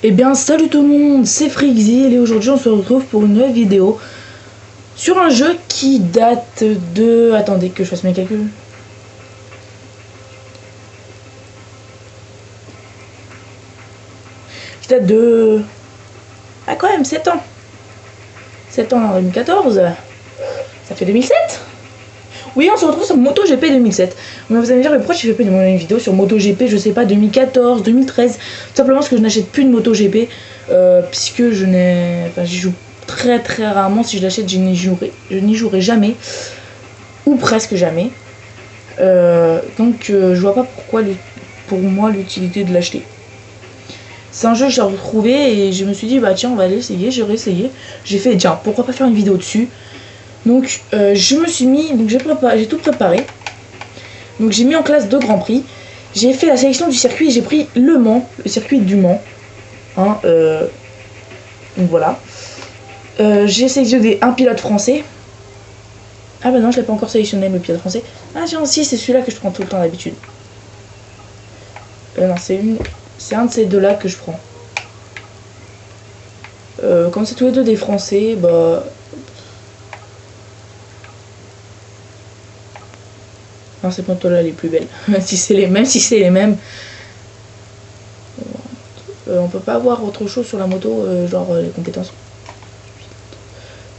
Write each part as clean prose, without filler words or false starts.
Eh bien salut tout le monde, c'est Frixil et aujourd'hui on se retrouve pour une nouvelle vidéo sur un jeu qui date de... Attendez que je fasse mes calculs. Qui date de... Ah quand même, 7 ans. 7 ans en 2014. Ça fait 2007. Oui, on se retrouve sur MotoGP 2007. Mais vous allez me dire, mais pourquoi tu fais pas une vidéo sur MotoGP, je sais pas, 2014, 2013. Tout simplement parce que je n'achète plus de MotoGP. Puisque je n'ai... Enfin, j'y joue très rarement. Si je l'achète, je n'y jouerai jamais. Ou presque jamais. Donc, je vois pas pourquoi, pour moi, l'utilité de l'acheter. C'est un jeu que j'ai retrouvé et je me suis dit, bah tiens, on va aller essayer. J'ai réessayé. J'ai fait, tiens, pourquoi pas faire une vidéo dessus. Donc je me suis mis, donc j'ai tout préparé. Donc j'ai mis en classe 2 grands prix. J'ai fait la sélection du circuit, j'ai pris Le Mans, le circuit du Mans. Hein, donc voilà. J'ai sélectionné un pilote français. Ah bah non, je l'ai pas encore sélectionné le pilote français. Ah tiens, si, c'est celui-là que je prends tout le temps d'habitude. Non, c'est un de ces deux-là que je prends. Comme c'est tous les deux des français, bah... Non, ces motos-là les plus belles. Même si c'est les mêmes. On peut pas avoir autre chose sur la moto, genre les compétences.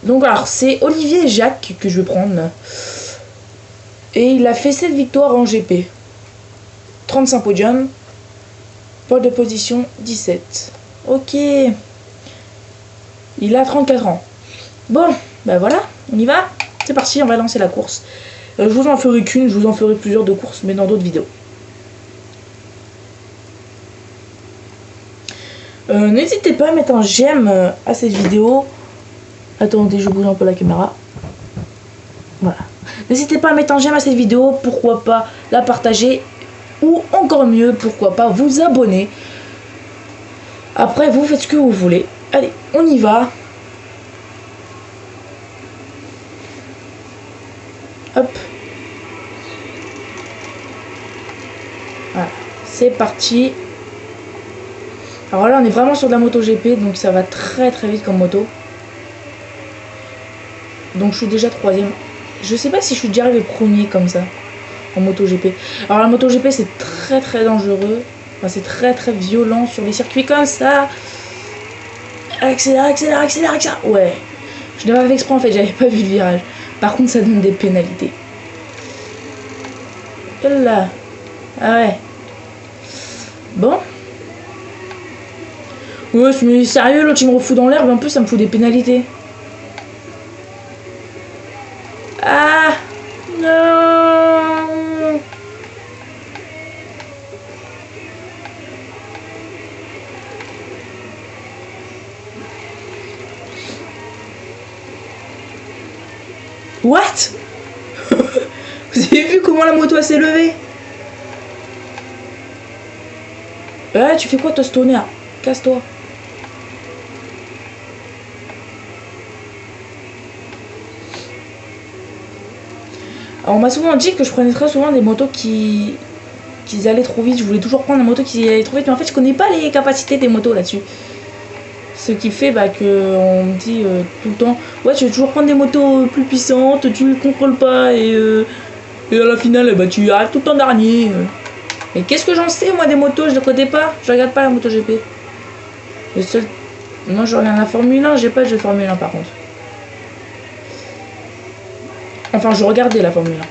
Donc alors, c'est Olivier Jacques que je vais prendre. Et il a fait 7 victoires en GP. 35 podiums. Pole de position 17. Ok. Il a 34 ans. Bon, ben voilà, on y va. C'est parti, on va lancer la course. Je vous en ferai qu'une, je vous en ferai plusieurs de courses, mais dans d'autres vidéos. N'hésitez pas à mettre un j'aime à cette vidéo. Attendez, je bouge un peu la caméra. Voilà. N'hésitez pas à mettre un j'aime à cette vidéo, pourquoi pas la partager. Ou encore mieux, pourquoi pas vous abonner. Après, vous faites ce que vous voulez. Allez, on y va. Hop. Voilà, c'est parti. Alors là, on est vraiment sur de la MotoGP, donc ça va très vite comme moto. Donc je suis déjà 3ème. Je sais pas si je suis déjà arrivé premier comme ça en MotoGP. Alors la MotoGP c'est très dangereux. Enfin, c'est très violent sur les circuits comme ça. Accélère. Ouais. Je l'avais fait exprès en fait, j'avais pas vu le virage. Par contre ça donne des pénalités. Là. Ah ouais. Bon. Ouais, mais sérieux, l'autre il me refout dans l'herbe, en plus ça me fout des pénalités. Ah non. What? Vous avez vu comment la moto s'est levée? Tu fais quoi toi ce tonnerre? Casse-toi. Alors, on m'a souvent dit que je prenais très souvent des motos qui allaient trop vite. Je voulais toujours prendre une moto qui allait trop vite, mais en fait je connais pas les capacités des motos là-dessus. Ce qui fait que on me dit tout le temps, ouais tu veux toujours prendre des motos plus puissantes, tu ne contrôles pas et à la finale tu arrives tout le temps dernier. Mais qu'est-ce que j'en sais moi des motos, je ne connais pas, je regarde pas la MotoGP. Le seul... Non, je regarde la Formule 1, j'ai pas de jeu Formule 1 par contre. Enfin, je regardais la Formule 1. En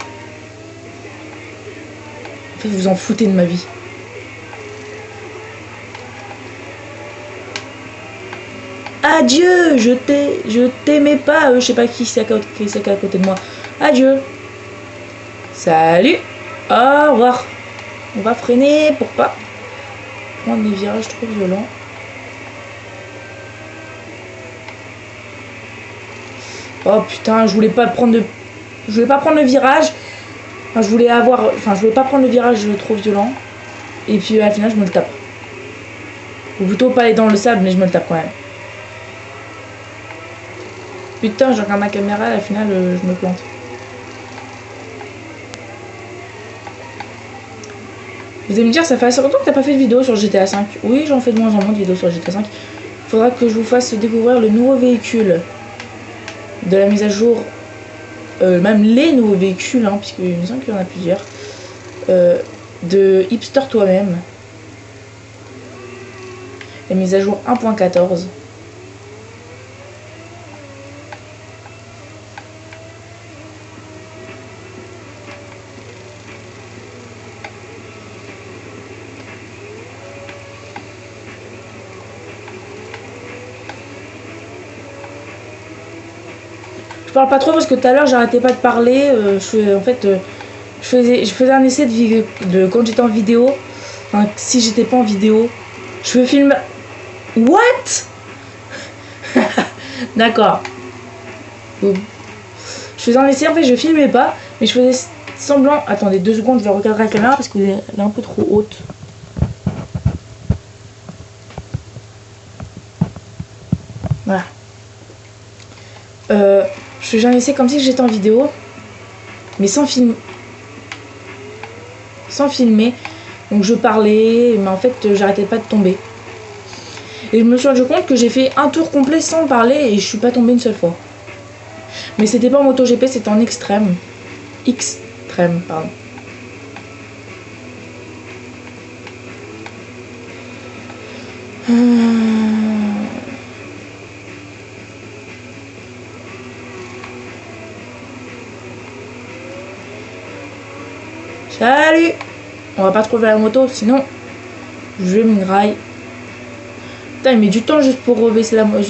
fait, vous en foutez de ma vie. Adieu, je t'aimais pas, je sais pas qui c'est à côté de moi. Adieu. Salut. Au revoir. On va freiner pour pas prendre des virages trop violents. Oh putain, je voulais pas prendre le virage. Enfin, je voulais pas prendre le virage trop violent. Et puis à la finale, je me le tape. Ou plutôt pas aller dans le sable, mais je me le tape quand même. Putain, je regarde ma caméra, à la finale, je me plante. Vous allez me dire, ça fait assez longtemps que t'as pas fait de vidéo sur GTA 5. Oui, j'en fais de moins en moins de vidéos sur GTA 5. Faudra que je vous fasse découvrir le nouveau véhicule de la mise à jour. Même les nouveaux véhicules, hein, puisqu'il me semble qu'il y en a plusieurs. De Hipster Toi-même. La mise à jour 1.14. Je parle pas trop parce que tout à l'heure j'arrêtais pas de parler. Je faisais un essai de quand j'étais en vidéo. Enfin, si j'étais pas en vidéo, je fais film. What? D'accord. Bon. Je faisais un essai, en fait je filmais pas, mais je faisais semblant. Attendez 2 secondes, je vais regarder la caméra parce qu'elle est un peu trop haute. Voilà. Je faisais un essai comme si j'étais en vidéo, mais sans filmer. Donc je parlais, mais en fait j'arrêtais pas de tomber. Et je me suis rendu compte que j'ai fait un tour complet sans parler et je suis pas tombée une seule fois. Mais c'était pas en MotoGP, c'était en extrême. Extrême, pardon. Salut! On va pas trouver la moto, sinon je vais me graille. Putain, il met du temps juste pour baisser la moto.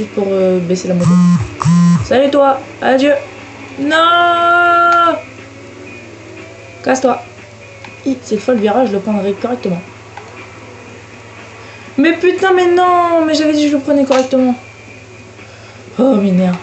Salut toi, adieu. Non! Casse-toi. Cette fois le virage, je le prendrai correctement. Mais putain, mais non! Mais j'avais dit que je le prenais correctement. Oh, mineur.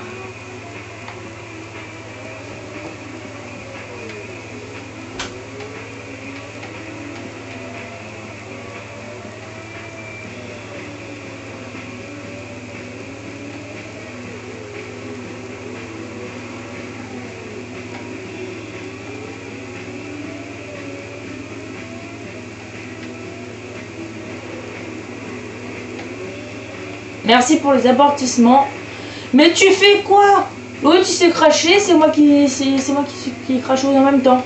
Merci pour les abortissements. Mais tu fais quoi? L'autre il s'est craché, c'est moi qui ai craché en même temps.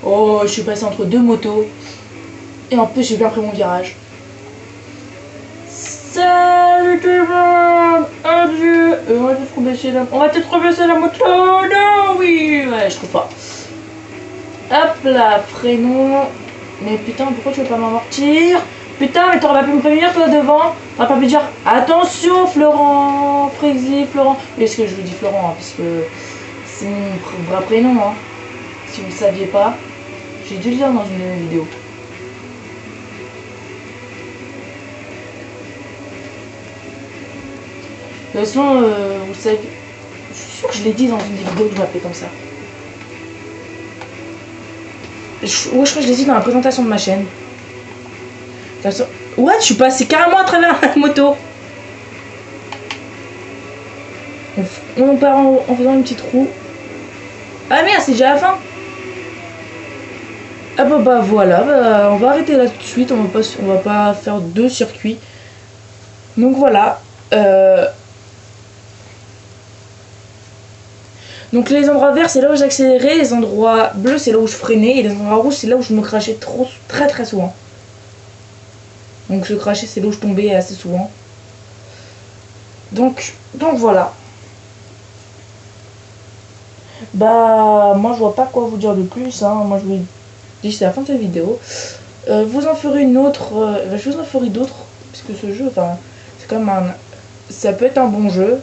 Oh, je suis passé entre 2 motos. Et en plus j'ai bien pris mon virage. Salut tout le monde! Adieu! On va peut-être rebaisser la moto! Non! Oui! Ouais, je trouve pas. Hop là, freinons. Mais putain, pourquoi tu veux pas m'amortir? Putain, mais t'aurais pas pu me prévenir toi devant? T'aurais pas pu dire attention Florent! Florent! Est-ce que je vous dis Florent, hein, parce que c'est mon vrai prénom, hein. Si vous le saviez pas, j'ai dû le dire dans une vidéo. De toute façon, vous savez, je suis sûre que je l'ai dit dans une des vidéos que je m'appelais comme ça. Ouais, je crois que je l'ai dit dans la présentation de ma chaîne. De toute façon, ouais, je suis passé carrément à travers la moto. On part en faisant une petite roue. Ah merde, c'est déjà la fin. Ah bah voilà, bah, on va arrêter là tout de suite. On va pas faire 2 circuits. Donc voilà. Donc les endroits verts c'est là où j'accélérais, les endroits bleus c'est là où je freinais et les endroits rouges c'est là où je me crachais très souvent. Donc je crachais c'est là où je tombais assez souvent. Donc voilà. Bah moi je vois pas quoi vous dire de plus, hein. Moi je vous dis c'est la fin de cette vidéo. Vous en ferez une autre, je vous en ferai d'autres, puisque ce jeu, enfin c'est comme ça peut être un bon jeu.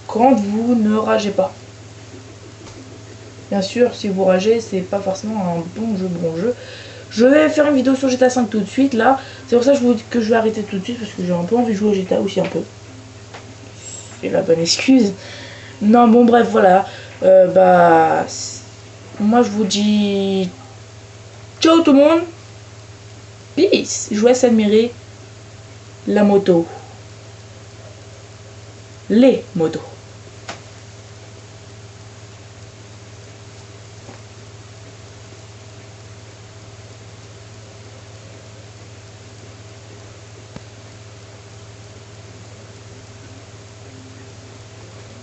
Quand vous ne ragez pas. Bien sûr, si vous ragez, c'est pas forcément un bon jeu. Je vais faire une vidéo sur GTA 5 tout de suite, là. C'est pour ça que je vous dis que je vais arrêter tout de suite, parce que j'ai un peu envie de jouer au GTA aussi un peu. C'est la bonne excuse. Non, bon, bref, voilà. Moi, je vous dis... Ciao tout le monde. Peace. Je vous laisse admirer la moto. Les motos.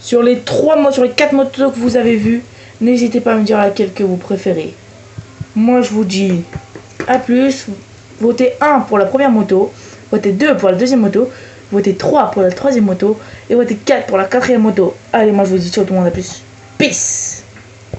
Sur les 4 motos que vous avez vues, n'hésitez pas à me dire laquelle que vous préférez. Moi je vous dis à plus. Votez 1 pour la première moto, votez 2 pour la deuxième moto, votez 3 pour la troisième moto et votez 4 pour la quatrième moto. Allez, moi je vous dis ciao tout le monde, à plus. Peace.